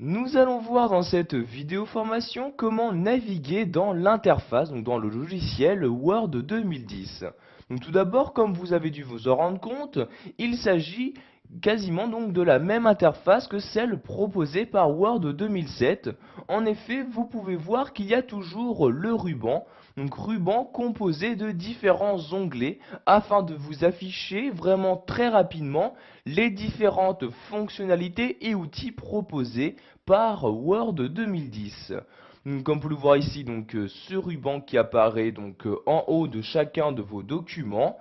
Nous allons voir dans cette vidéo formation comment naviguer dans l'interface, donc dans le logiciel Word 2010. Donc tout d'abord, comme vous avez dû vous en rendre compte, il s'agit quasiment donc de la même interface que celle proposée par Word 2007. En effet, vous pouvez voir qu'il y a toujours le ruban, donc ruban composé de différents onglets afin de vous afficher vraiment très rapidement les différentes fonctionnalités et outils proposés par Word 2010. Comme vous le voyez ici, ce ruban qui apparaît en haut de chacun de vos documents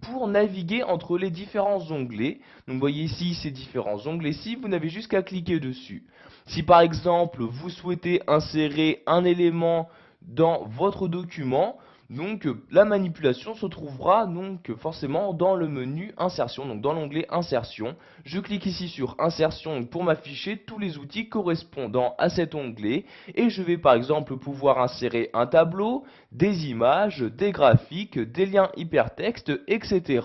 pour naviguer entre les différents onglets. Donc vous voyez ici ces différents onglets-ci, vous n'avez juste qu'à cliquer dessus. Si par exemple vous souhaitez insérer un élément dans votre document, la manipulation se trouvera forcément dans le menu insertion, donc dans l'onglet insertion. Je clique ici sur insertion pour m'afficher tous les outils correspondant à cet onglet et je vais par exemple pouvoir insérer un tableau, des images, des graphiques, des liens hypertextes, etc.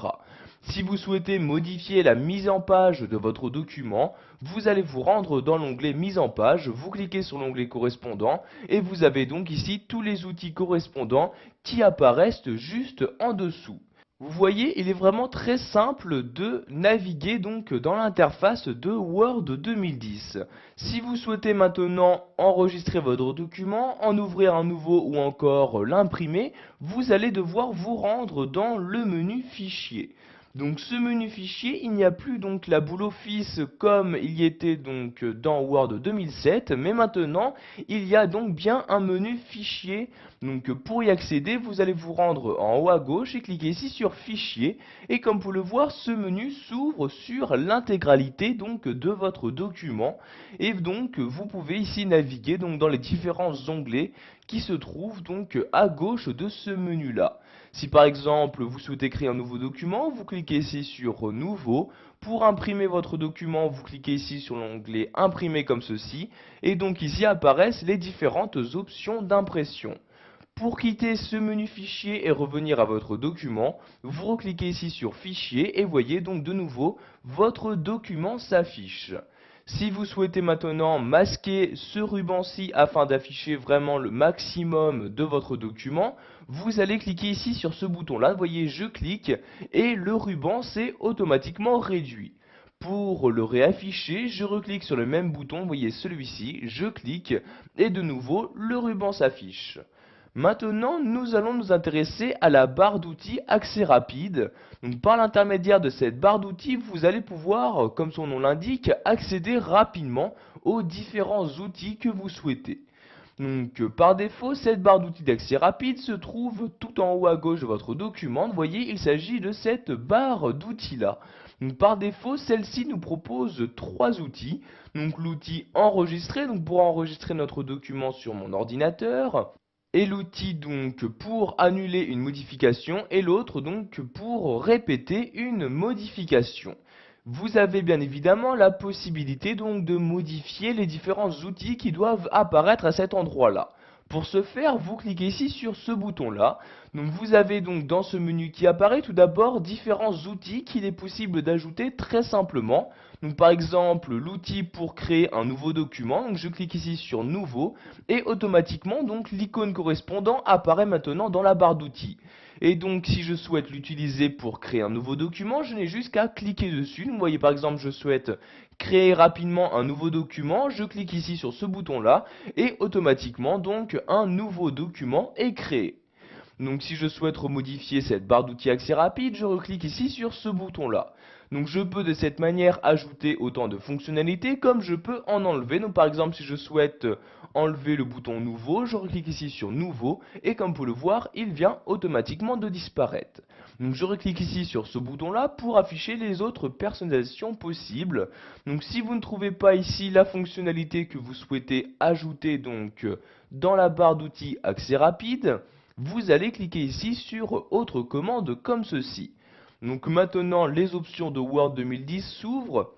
Si vous souhaitez modifier la mise en page de votre document, vous allez vous rendre dans l'onglet mise en page, vous cliquez sur l'onglet correspondant et vous avez donc ici tous les outils correspondants qui apparaissent juste en dessous. Vous voyez, il est vraiment très simple de naviguer dans l'interface de Word 2010. Si vous souhaitez maintenant enregistrer votre document, en ouvrir un nouveau ou encore l'imprimer, vous allez devoir vous rendre dans le menu fichier. Donc ce menu fichier, il n'y a plus la boule Office comme il y était dans Word 2007, mais maintenant il y a donc bien un menu fichier. Donc pour y accéder, vous allez vous rendre en haut à gauche et cliquer ici sur fichier. Et comme vous pouvez le voir, ce menu s'ouvre sur l'intégralité de votre document. Et donc vous pouvez ici naviguer dans les différents onglets qui se trouvent à gauche de ce menu là. Si par exemple vous souhaitez créer un nouveau document, vous cliquez ici sur nouveau. Pour imprimer votre document, vous cliquez ici sur l'onglet imprimer comme ceci. Et donc ici apparaissent les différentes options d'impression. Pour quitter ce menu fichier et revenir à votre document, vous recliquez ici sur fichier et voyez donc de nouveau votre document s'affiche. Si vous souhaitez maintenant masquer ce ruban-ci afin d'afficher vraiment le maximum de votre document, vous allez cliquer ici sur ce bouton-là, vous voyez je clique et le ruban s'est automatiquement réduit. Pour le réafficher, je reclique sur le même bouton, vous voyez celui-ci, je clique et de nouveau le ruban s'affiche. Maintenant, nous allons nous intéresser à la barre d'outils accès rapide. Donc, par l'intermédiaire de cette barre d'outils, vous allez pouvoir, comme son nom l'indique, accéder rapidement aux différents outils que vous souhaitez. Donc, par défaut, cette barre d'outils d'accès rapide se trouve tout en haut à gauche de votre document. Vous voyez, il s'agit de cette barre d'outils-là. Donc, par défaut, celle-ci nous propose trois outils. Donc, l'outil enregistrer, donc pour enregistrer notre document sur mon ordinateur, et l'outil pour annuler une modification et l'autre pour répéter une modification. Vous avez bien évidemment la possibilité de modifier les différents outils qui doivent apparaître à cet endroit-là. Pour ce faire, vous cliquez ici sur ce bouton-là. Donc vous avez dans ce menu qui apparaît tout d'abord différents outils qu'il est possible d'ajouter très simplement. Donc par exemple l'outil pour créer un nouveau document. Donc je clique ici sur nouveau et automatiquement l'icône correspondant apparaît maintenant dans la barre d'outils. Et donc si je souhaite l'utiliser pour créer un nouveau document, je n'ai juste qu'à cliquer dessus. Donc, vous voyez par exemple je souhaite créer rapidement un nouveau document, je clique ici sur ce bouton là et automatiquement un nouveau document est créé. Donc si je souhaite remodifier cette barre d'outils accès rapide, je reclique ici sur ce bouton là. Donc je peux de cette manière ajouter autant de fonctionnalités comme je peux en enlever. Donc par exemple si je souhaite enlever le bouton nouveau, je reclique ici sur nouveau et comme vous pouvez le voir, il vient automatiquement de disparaître. Donc je reclique ici sur ce bouton là pour afficher les autres personnalisations possibles. Donc si vous ne trouvez pas ici la fonctionnalité que vous souhaitez ajouter dans la barre d'outils accès rapide, vous allez cliquer ici sur autre commande comme ceci. Donc maintenant les options de Word 2010 s'ouvrent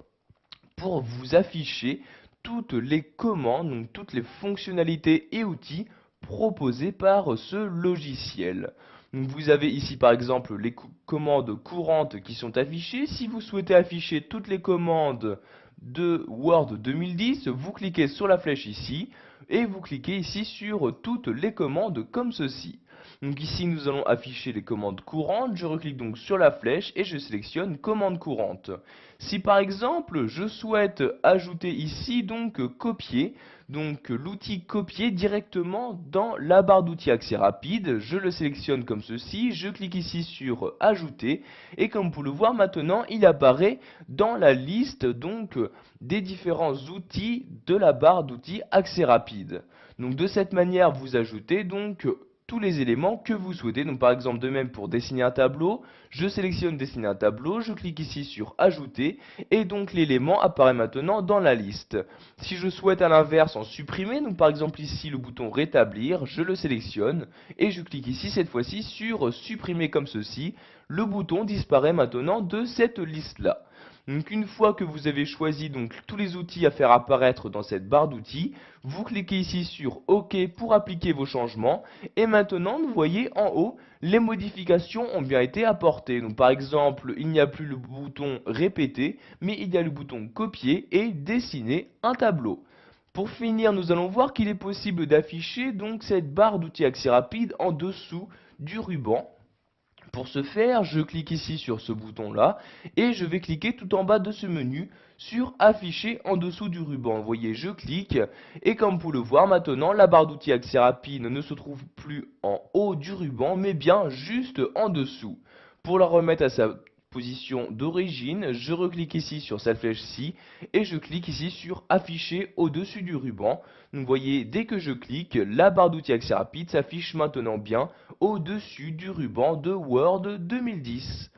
pour vous afficher toutes les commandes, donc toutes les fonctionnalités et outils proposés par ce logiciel. Donc vous avez ici par exemple les commandes courantes qui sont affichées. Si vous souhaitez afficher toutes les commandes de Word 2010, vous cliquez sur la flèche ici et vous cliquez ici sur toutes les commandes comme ceci. Donc ici nous allons afficher les commandes courantes, je reclique donc sur la flèche et je sélectionne commande courante. Si par exemple je souhaite ajouter ici donc copier, donc l'outil copier directement dans la barre d'outils accès rapide, je le sélectionne comme ceci, je clique ici sur ajouter et comme vous pouvez le voir maintenant il apparaît dans la liste donc des différents outils de la barre d'outils accès rapide. Donc de cette manière vous ajoutez donc tous les éléments que vous souhaitez. Donc par exemple de même pour dessiner un tableau, je sélectionne dessiner un tableau, je clique ici sur ajouter et donc l'élément apparaît maintenant dans la liste. Si je souhaite à l'inverse en supprimer, donc par exemple ici le bouton rétablir, je le sélectionne et je clique ici cette fois-ci sur supprimer comme ceci. Le bouton disparaît maintenant de cette liste là. Donc une fois que vous avez choisi donc tous les outils à faire apparaître dans cette barre d'outils, vous cliquez ici sur OK pour appliquer vos changements et maintenant vous voyez en haut les modifications ont bien été apportées. Donc par exemple il n'y a plus le bouton répéter mais il y a le bouton copier et dessiner un tableau. Pour finir, nous allons voir qu'il est possible d'afficher donc cette barre d'outils accès rapide en dessous du ruban. Pour ce faire, je clique ici sur ce bouton-là et je vais cliquer tout en bas de ce menu sur afficher en dessous du ruban. Vous voyez, je clique et comme vous pouvez le voir maintenant, la barre d'outils accès rapide ne se trouve plus en haut du ruban mais bien juste en dessous. Pour la remettre à sa position d'origine, je reclique ici sur cette flèche-ci et je clique ici sur afficher au-dessus du ruban. Donc vous voyez, dès que je clique, la barre d'outils accès rapide s'affiche maintenant bien au-dessus du ruban de Word 2010.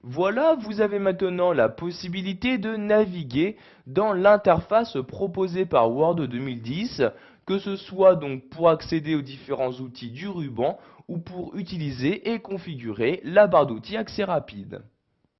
Voilà, vous avez maintenant la possibilité de naviguer dans l'interface proposée par Word 2010, que ce soit donc pour accéder aux différents outils du ruban ou pour utiliser et configurer la barre d'outils accès rapide.